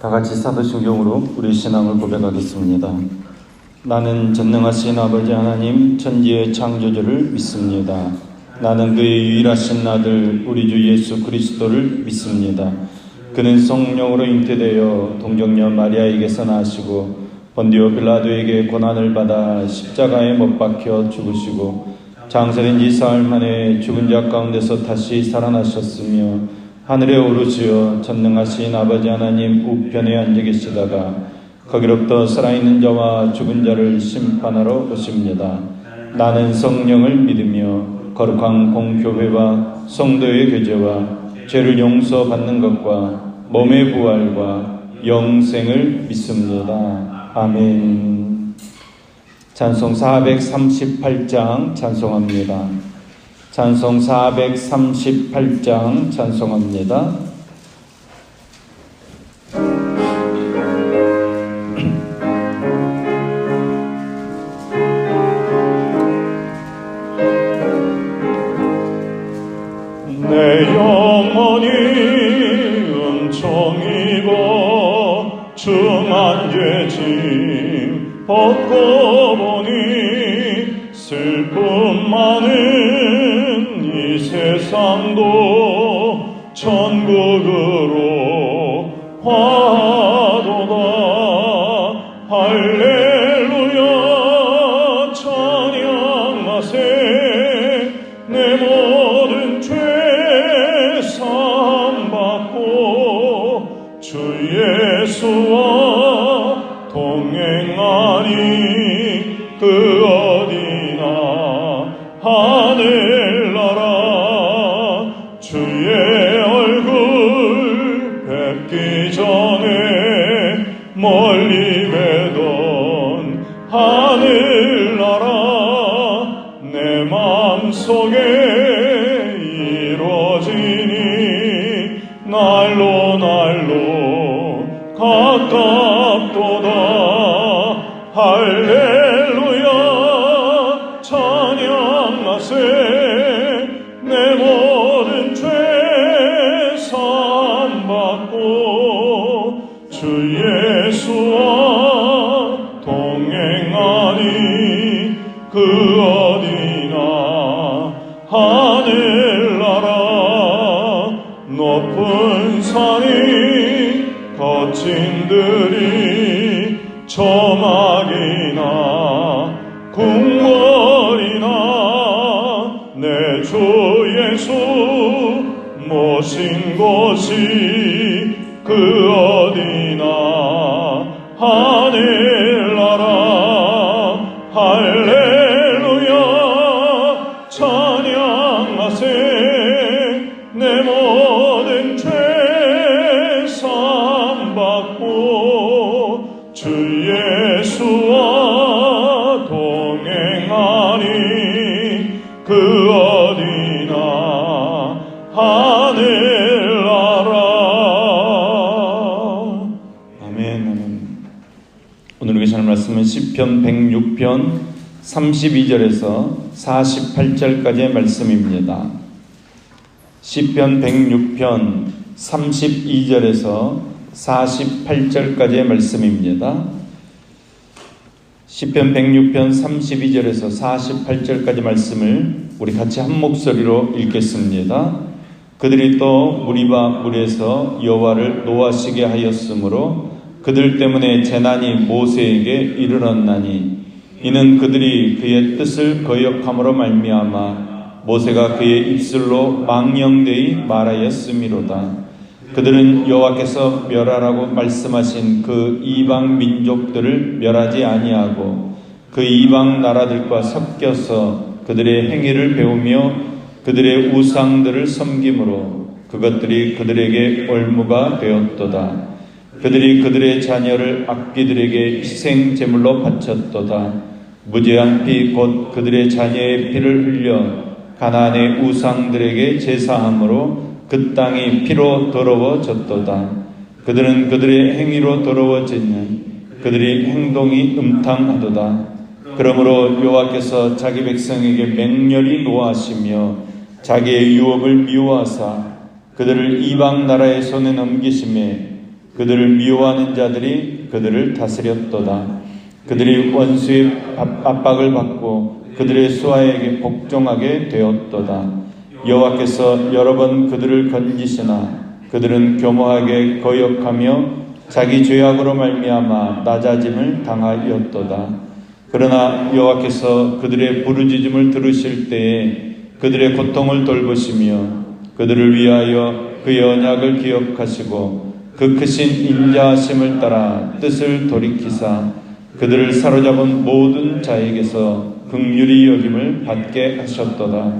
다 같이 사도신경으로 우리 신앙을 고백하겠습니다. 나는 전능하신 아버지 하나님 천지의 창조주를 믿습니다. 나는 그의 유일하신 아들 우리 주 예수 그리스도를 믿습니다. 그는 성령으로 잉태되어 동정녀 마리아에게서 나시고 본디오 빌라도에게 고난을 받아 십자가에 못 박혀 죽으시고 장사된 지 사흘 만에 죽은 자 가운데서 다시 살아나셨으며 하늘에 오르시어 전능하신 아버지 하나님 우편에 앉아 계시다가 거기로부터 살아있는 자와 죽은 자를 심판하러 오십니다. 나는 성령을 믿으며 거룩한 공교회와 성도의 교제와 죄를 용서받는 것과 몸의 부활과 영생을 믿습니다. 아멘. 찬송 438장 찬송합니다. 찬송 438장 찬송합니다. 내 영혼이 은총입어 중한 죄짐 벗고 보니 슬픔 많은 이 세상도 천국으로 화도다. 할렐루야 찬양하세. 내 모든 죄 사함받고 주 예수와 동행하니 그 어디나 하늘나라. 주의 얼굴 뵙기 전에 멀리 뵈던 하늘나라. 내 맘속에 이루어지니 날로 날로 가깝도다. 할렐루야 찬양하세. 내 모든 죄 사함받고 주 예수와 동행하니 그 어디나 하늘나라. 높은 산이 거친 들이 저막이나 궁궐이나 내 주 예수 모신 곳이 그 어디나 하늘나라. 할렐루야 찬양하세. 내 모든 죄 사함받고 주 예수와 동행하니 그 어디나 하늘나라. 아멘. 오늘 계시는 말씀은 시편 106편 32절에서 48절까지의 말씀입니다. 시편 106편 32절에서 48절까지의 말씀입니다. 시편 106편 32절에서 48절까지 말씀을 우리 같이 한 목소리로 읽겠습니다. 그들이 또 무리와 물에서 여호와를 노하시게 하였으므로 그들 때문에 재난이 모세에게 이르렀나니 이는 그들이 그의 뜻을 거역함으로 말미암아 모세가 그의 입술로 망령되이 말하였음이로다. 그들은 여호와께서 멸하라고 말씀하신 그 이방 민족들을 멸하지 아니하고 그 이방 나라들과 섞여서 그들의 행위를 배우며 그들의 우상들을 섬김으로 그것들이 그들에게 올무가 되었도다. 그들이 그들의 자녀를 악귀들에게 희생 제물로 바쳤도다. 무죄한 피 곧 그들의 자녀의 피를 흘려 가나안의 우상들에게 제사함으로 그 땅이 피로 더러워졌도다. 그들은 그들의 행위로 더러워지니 그들의 행동이 음탕하도다. 그러므로 여호와께서 자기 백성에게 맹렬히 노하시며 자기의 유업을 미워하사 그들을 이방 나라의 손에 넘기심에 그들을 미워하는 자들이 그들을 다스렸도다. 그들이 원수의 압박을 받고 그들의 수하에게 복종하게 되었도다. 여호와께서 여러 번 그들을 건지시나 그들은 교모하게 거역하며 자기 죄악으로 말미암아 낮아짐을 당하였도다. 그러나 여호와께서 그들의 부르짖음을 들으실 때에 그들의 고통을 돌보시며 그들을 위하여 그의 언약을 기억하시고 그 크신 인자하심을 따라 뜻을 돌이키사 그들을 사로잡은 모든 자에게서 긍휼히 여김을 받게 하셨도다.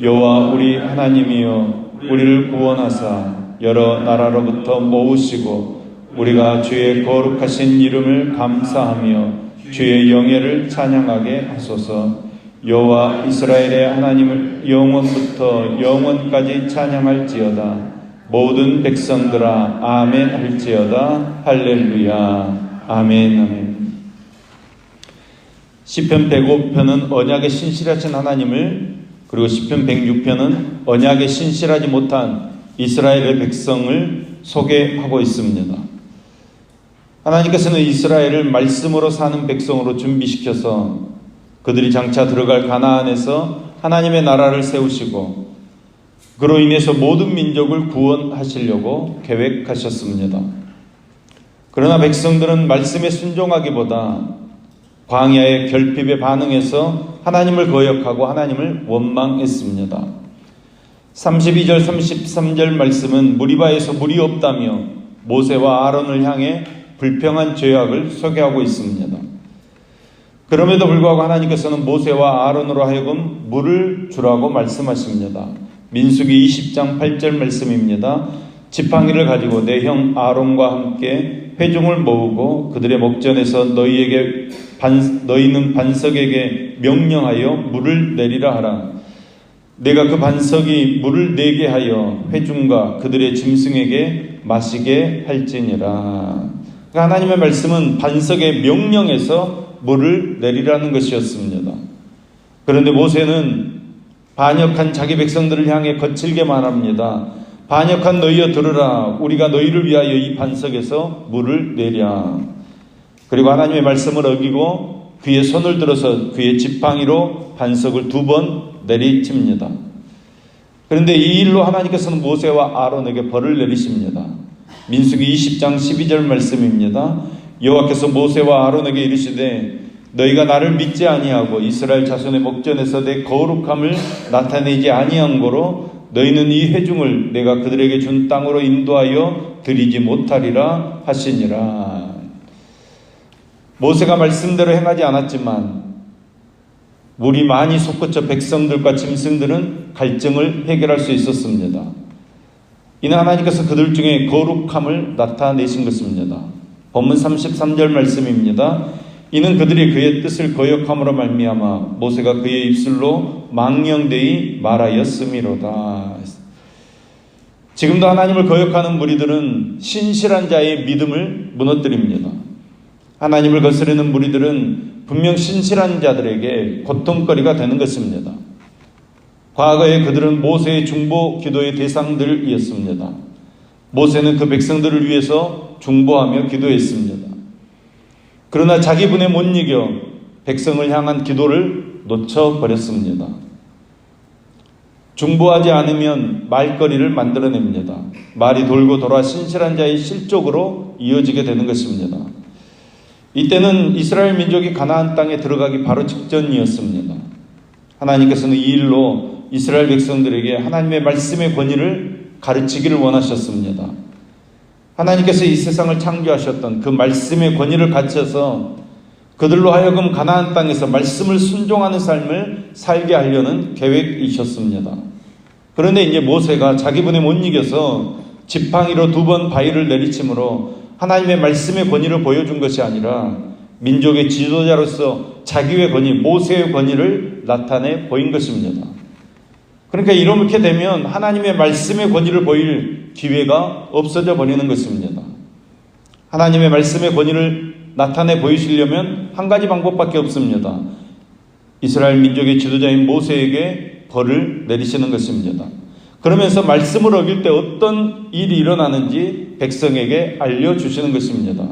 여호와 우리 하나님이여 우리를 구원하사 여러 나라로부터 모으시고 우리가 주의 거룩하신 이름을 감사하며 주의 영예를 찬양하게 하소서. 여호와 이스라엘의 하나님을 영원부터 영원까지 찬양할지어다. 모든 백성들아 아멘 할지어다. 할렐루야. 아멘. 아멘. 시편 105편은 언약의 신실하신 하나님을, 그리고 시편 106편은 언약의 신실하지 못한 이스라엘의 백성을 소개하고 있습니다. 하나님께서는 이스라엘을 말씀으로 사는 백성으로 준비시켜서 그들이 장차 들어갈 가나안에서 하나님의 나라를 세우시고 그로 인해서 모든 민족을 구원하시려고 계획하셨습니다. 그러나 백성들은 말씀에 순종하기보다 광야의 결핍에 반응해서 하나님을 거역하고 하나님을 원망했습니다. 32절 33절 말씀은 무리바에서 물이 없다며 모세와 아론을 향해 불평한 죄악을 소개하고 있습니다. 그럼에도 불구하고 하나님께서는 모세와 아론으로 하여금 물을 주라고 말씀하십니다. 민수기 20장 8절 말씀입니다. 지팡이를 가지고 내 형 아론과 함께 회중을 모으고 그들의 목전에서 너희는 반석에게 명령하여 물을 내리라 하라. 내가 그 반석이 물을 내게 하여 회중과 그들의 짐승에게 마시게 할지니라. 하나님의 말씀은 반석에 명령해서 물을 내리라는 것이었습니다. 그런데 모세는 반역한 자기 백성들을 향해 거칠게 말합니다. 반역한 너희여 들으라. 우리가 너희를 위하여 이 반석에서 물을 내랴. 그리고 하나님의 말씀을 어기고 그의 손을 들어서 그의 지팡이로 반석을 2번 내리칩니다. 그런데 이 일로 하나님께서는 모세와 아론에게 벌을 내리십니다. 민수기 20장 12절 말씀입니다. 여호와께서 모세와 아론에게 이르시되 너희가 나를 믿지 아니하고 이스라엘 자손의 목전에서 내 거룩함을 나타내지 아니한 고로 너희는 이 회중을 내가 그들에게 준 땅으로 인도하여 드리지 못하리라 하시니라. 모세가 말씀대로 행하지 않았지만 물이 많이 솟구쳐 백성들과 짐승들은 갈증을 해결할 수 있었습니다. 이는 하나님께서 그들 중에 거룩함을 나타내신 것입니다. 본문 33절 말씀입니다. 이는 그들이 그의 뜻을 거역함으로 말미암아 모세가 그의 입술로 망령되이 말하였음이로다. 지금도 하나님을 거역하는 무리들은 신실한 자의 믿음을 무너뜨립니다. 하나님을 거스르는 무리들은 분명 신실한 자들에게 고통거리가 되는 것입니다. 과거에 그들은 모세의 중보 기도의 대상들이었습니다. 모세는 그 백성들을 위해서 중보하며 기도했습니다. 그러나 자기 분에 못 이겨 백성을 향한 기도를 놓쳐버렸습니다. 중보하지 않으면 말거리를 만들어냅니다. 말이 돌고 돌아 신실한 자의 실족으로 이어지게 되는 것입니다. 이때는 이스라엘 민족이 가나안 땅에 들어가기 바로 직전이었습니다. 하나님께서는 이 일로 이스라엘 백성들에게 하나님의 말씀의 권위를 가르치기를 원하셨습니다. 하나님께서 이 세상을 창조하셨던 그 말씀의 권위를 갖춰서 그들로 하여금 가나안 땅에서 말씀을 순종하는 삶을 살게 하려는 계획이셨습니다. 그런데 이제 모세가 자기 분에 못 이겨서 지팡이로 2번 바위를 내리침으로 하나님의 말씀의 권위를 보여준 것이 아니라 민족의 지도자로서 자기의 권위, 모세의 권위를 나타내 보인 것입니다. 그러니까 이렇게 되면 하나님의 말씀의 권위를 보일 기회가 없어져 버리는 것입니다. 하나님의 말씀의 권위를 나타내 보이시려면 한 가지 방법밖에 없습니다. 이스라엘 민족의 지도자인 모세에게 벌을 내리시는 것입니다. 그러면서 말씀을 어길 때 어떤 일이 일어나는지 백성에게 알려주시는 것입니다.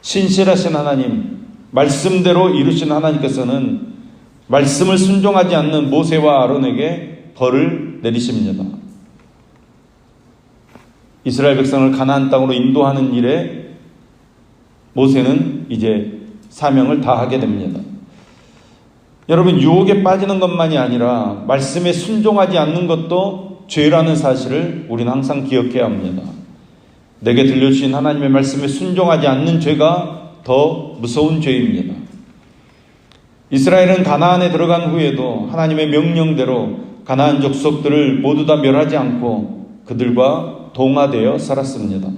신실하신 하나님, 말씀대로 이루신 하나님께서는 말씀을 순종하지 않는 모세와 아론에게 벌을 내리십니다. 이스라엘 백성을 가나안 땅으로 인도하는 일에 모세는 이제 사명을 다하게 됩니다. 여러분, 유혹에 빠지는 것만이 아니라 말씀에 순종하지 않는 것도 죄라는 사실을 우리는 항상 기억해야 합니다. 내게 들려주신 하나님의 말씀에 순종하지 않는 죄가 더 무서운 죄입니다. 이스라엘은 가나안에 들어간 후에도 하나님의 명령대로 가나안 족속들을 모두 다 멸하지 않고 그들과 동화되어 살았습니다.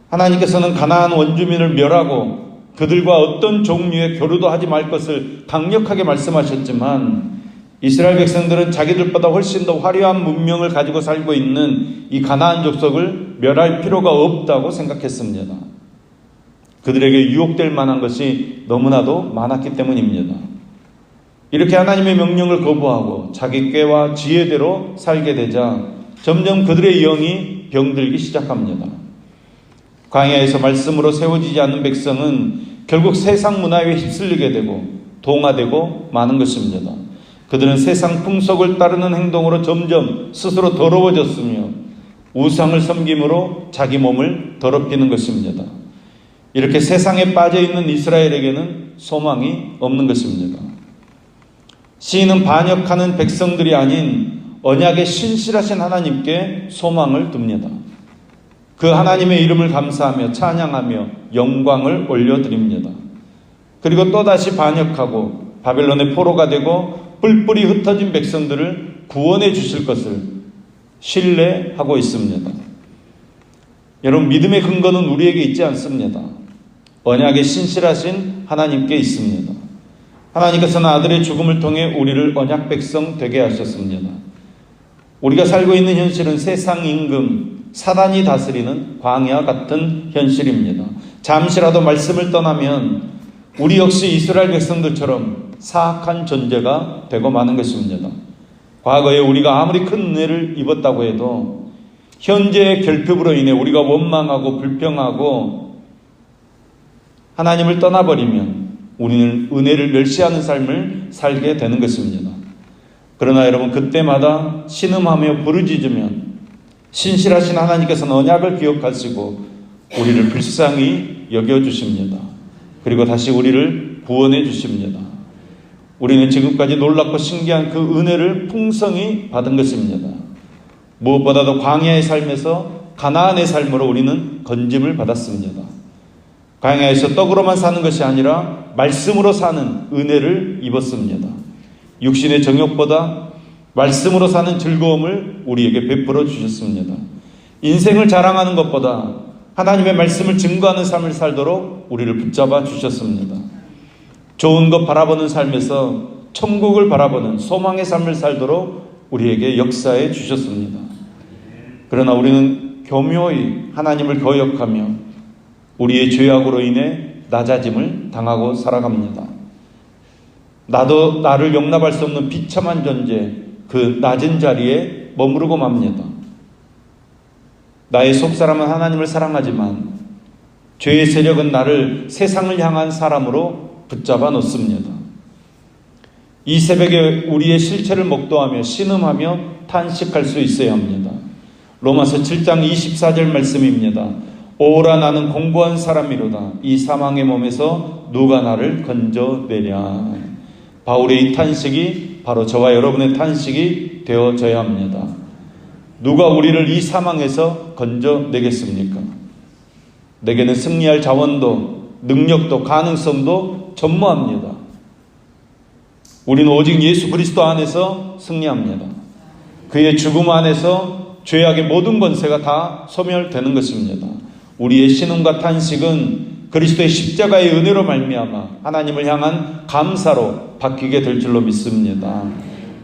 하나님께서는 가나안 원주민을 멸하고 그들과 어떤 종류의 교류도 하지 말 것을 강력하게 말씀하셨지만 이스라엘 백성들은 자기들보다 훨씬 더 화려한 문명을 가지고 살고 있는 이 가나안 족속을 멸할 필요가 없다고 생각했습니다. 그들에게 유혹될 만한 것이 너무나도 많았기 때문입니다. 이렇게 하나님의 명령을 거부하고 자기 꾀와 지혜대로 살게 되자 점점 그들의 영이 병들기 시작합니다. 광야에서 말씀으로 세워지지 않는 백성은 결국 세상 문화에 휩쓸리게 되고 동화되고 마는 것입니다. 그들은 세상 풍속을 따르는 행동으로 점점 스스로 더러워졌으며 우상을 섬김으로 자기 몸을 더럽히는 것입니다. 이렇게 세상에 빠져있는 이스라엘에게는 소망이 없는 것입니다. 시인은 반역하는 백성들이 아닌 언약의 신실하신 하나님께 소망을 둡니다. 그 하나님의 이름을 감사하며 찬양하며 영광을 올려드립니다. 그리고 또다시 반역하고 바벨론의 포로가 되고 뿔뿔이 흩어진 백성들을 구원해 주실 것을 신뢰하고 있습니다. 여러분, 믿음의 근거는 우리에게 있지 않습니다. 언약의 신실하신 하나님께 있습니다. 하나님께서는 아들의 죽음을 통해 우리를 언약 백성 되게 하셨습니다. 우리가 살고 있는 현실은 세상 임금, 사단이 다스리는 광야 같은 현실입니다. 잠시라도 말씀을 떠나면 우리 역시 이스라엘 백성들처럼 사악한 존재가 되고 마는 것입니다. 과거에 우리가 아무리 큰 은혜를 입었다고 해도 현재의 결핍으로 인해 우리가 원망하고 불평하고 하나님을 떠나버리면 우리는 은혜를 멸시하는 삶을 살게 되는 것입니다. 그러나 여러분, 그때마다 신음하며 부르짖으면 신실하신 하나님께서는 언약을 기억하시고 우리를 불쌍히 여겨주십니다. 그리고 다시 우리를 구원해 주십니다. 우리는 지금까지 놀랍고 신기한 그 은혜를 풍성히 받은 것입니다. 무엇보다도 광야의 삶에서 가나안의 삶으로 우리는 건짐을 받았습니다. 광야에서 떡으로만 사는 것이 아니라 말씀으로 사는 은혜를 입었습니다. 육신의 정욕보다 말씀으로 사는 즐거움을 우리에게 베풀어 주셨습니다. 인생을 자랑하는 것보다 하나님의 말씀을 증거하는 삶을 살도록 우리를 붙잡아 주셨습니다. 좋은 것 바라보는 삶에서 천국을 바라보는 소망의 삶을 살도록 우리에게 역사해 주셨습니다. 그러나 우리는 교묘히 하나님을 거역하며 우리의 죄악으로 인해 낮아짐을 당하고 살아갑니다. 나도 나를 용납할 수 없는 비참한 존재, 그 낮은 자리에 머무르고 맙니다. 나의 속사람은 하나님을 사랑하지만 죄의 세력은 나를 세상을 향한 사람으로 붙잡아 놓습니다. 이 새벽에 우리의 실체를 목도하며 신음하며 탄식할 수 있어야 합니다. 로마서 7장 24절 말씀입니다. 오라, 나는 공고한 사람이로다. 이 사망의 몸에서 누가 나를 건져내랴. 바울의 이 탄식이 바로 저와 여러분의 탄식이 되어져야 합니다. 누가 우리를 이 사망에서 건져내겠습니까? 내게는 승리할 자원도 능력도 가능성도 전무합니다. 우리는 오직 예수 그리스도 안에서 승리합니다. 그의 죽음 안에서 죄악의 모든 권세가 다 소멸되는 것입니다. 우리의 신음과 탄식은 그리스도의 십자가의 은혜로 말미암아 하나님을 향한 감사로 바뀌게 될 줄로 믿습니다.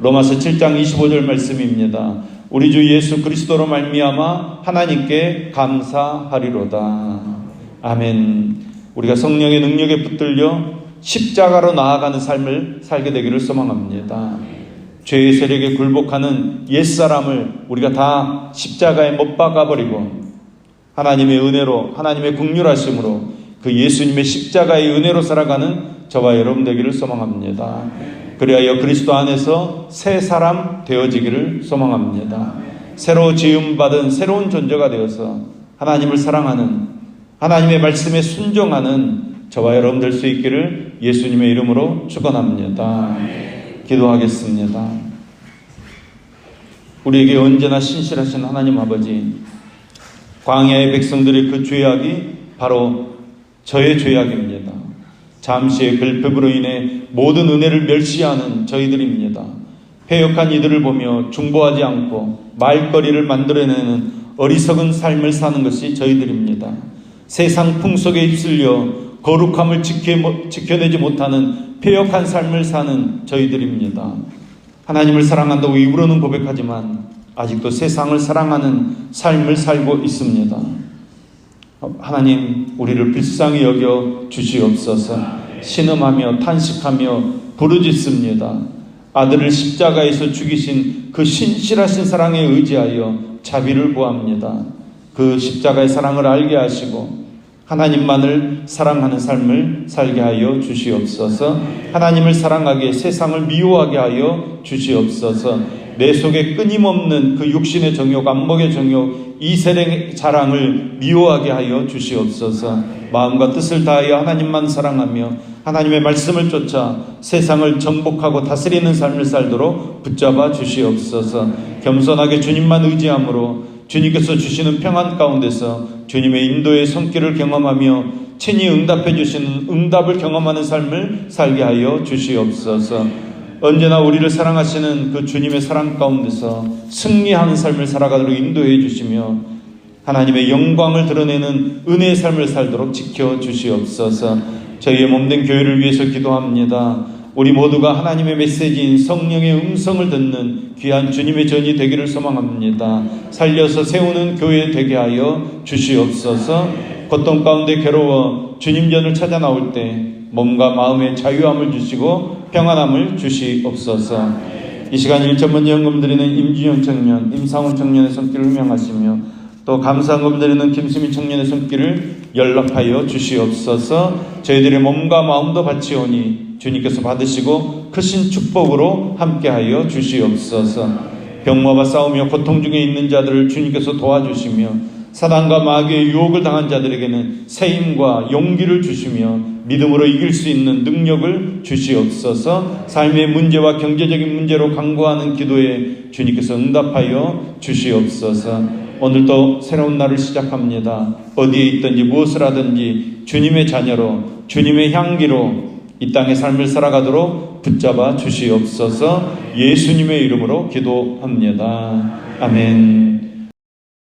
로마서 7장 25절 말씀입니다. 우리 주 예수 그리스도로 말미암아 하나님께 감사하리로다. 아멘. 우리가 성령의 능력에 붙들려 십자가로 나아가는 삶을 살게 되기를 소망합니다. 죄의 세력에 굴복하는 옛사람을 우리가 다 십자가에 못 박아버리고 하나님의 은혜로, 하나님의 긍휼하심으로 그 예수님의 십자가의 은혜로 살아가는 저와 여러분 되기를 소망합니다. 그리하여 그리스도 안에서 새 사람 되어지기를 소망합니다. 새로 지음받은 새로운 존재가 되어서 하나님을 사랑하는, 하나님의 말씀에 순종하는 저와 여러분 될 수 있기를 예수님의 이름으로 축원합니다. 기도하겠습니다. 우리에게 언제나 신실하신 하나님 아버지, 광야의 백성들의 그 죄악이 바로 저의 죄악입니다. 잠시의 글핍으로 인해 모든 은혜를 멸시하는 저희들입니다. 패역한 이들을 보며 중보하지 않고 말거리를 만들어내는 어리석은 삶을 사는 것이 저희들입니다. 세상 풍속에 휩쓸려 거룩함을 지켜내지 못하는 패역한 삶을 사는 저희들입니다. 하나님을 사랑한다고 입으로는 고백하지만 아직도 세상을 사랑하는 삶을 살고 있습니다. 하나님, 우리를 불쌍히 여겨 주시옵소서. 신음하며 탄식하며 부르짖습니다. 아들을 십자가에서 죽이신 그 신실하신 사랑에 의지하여 자비를 구합니다. 그 십자가의 사랑을 알게 하시고 하나님만을 사랑하는 삶을 살게 하여 주시옵소서. 하나님을 사랑하게, 세상을 미워하게 하여 주시옵소서. 내 속에 끊임없는 그 육신의 정욕, 안목의 정욕, 이세의 자랑을 미워하게 하여 주시옵소서. 마음과 뜻을 다하여 하나님만 사랑하며 하나님의 말씀을 쫓아 세상을 정복하고 다스리는 삶을 살도록 붙잡아 주시옵소서. 겸손하게 주님만 의지함으로 주님께서 주시는 평안 가운데서 주님의 인도의 손길을 경험하며 친히 응답해 주시는 응답을 경험하는 삶을 살게 하여 주시옵소서. 언제나 우리를 사랑하시는 그 주님의 사랑 가운데서 승리하는 삶을 살아가도록 인도해 주시며 하나님의 영광을 드러내는 은혜의 삶을 살도록 지켜 주시옵소서. 저희의 몸된 교회를 위해서 기도합니다. 우리 모두가 하나님의 메시지인 성령의 음성을 듣는 귀한 주님의 전이 되기를 소망합니다. 살려서 세우는 교회 되게 하여 주시옵소서. 고통 가운데 괴로워 주님 전을 찾아 나올 때 몸과 마음의 자유함을 주시고 평안함을 주시옵소서. 이 시간 1,000번 연금 드리는 임준영 청년, 임상훈 청년의 손길을 흠양하시며 또 감사헌금 드리는 김수민 청년의 손길을 연락하여 주시옵소서. 저희들의 몸과 마음도 바치오니 주님께서 받으시고 크신 축복으로 함께하여 주시옵소서. 병마와 싸우며 고통 중에 있는 자들을 주님께서 도와주시며 사단과 마귀의 유혹을 당한 자들에게는 새 힘과 용기를 주시며 믿음으로 이길 수 있는 능력을 주시옵소서. 삶의 문제와 경제적인 문제로 간구하는 기도에 주님께서 응답하여 주시옵소서. 오늘도 새로운 날을 시작합니다. 어디에 있든지 무엇을 하든지 주님의 자녀로, 주님의 향기로 이 땅의 삶을 살아가도록 붙잡아 주시옵소서. 예수님의 이름으로 기도합니다. 아멘.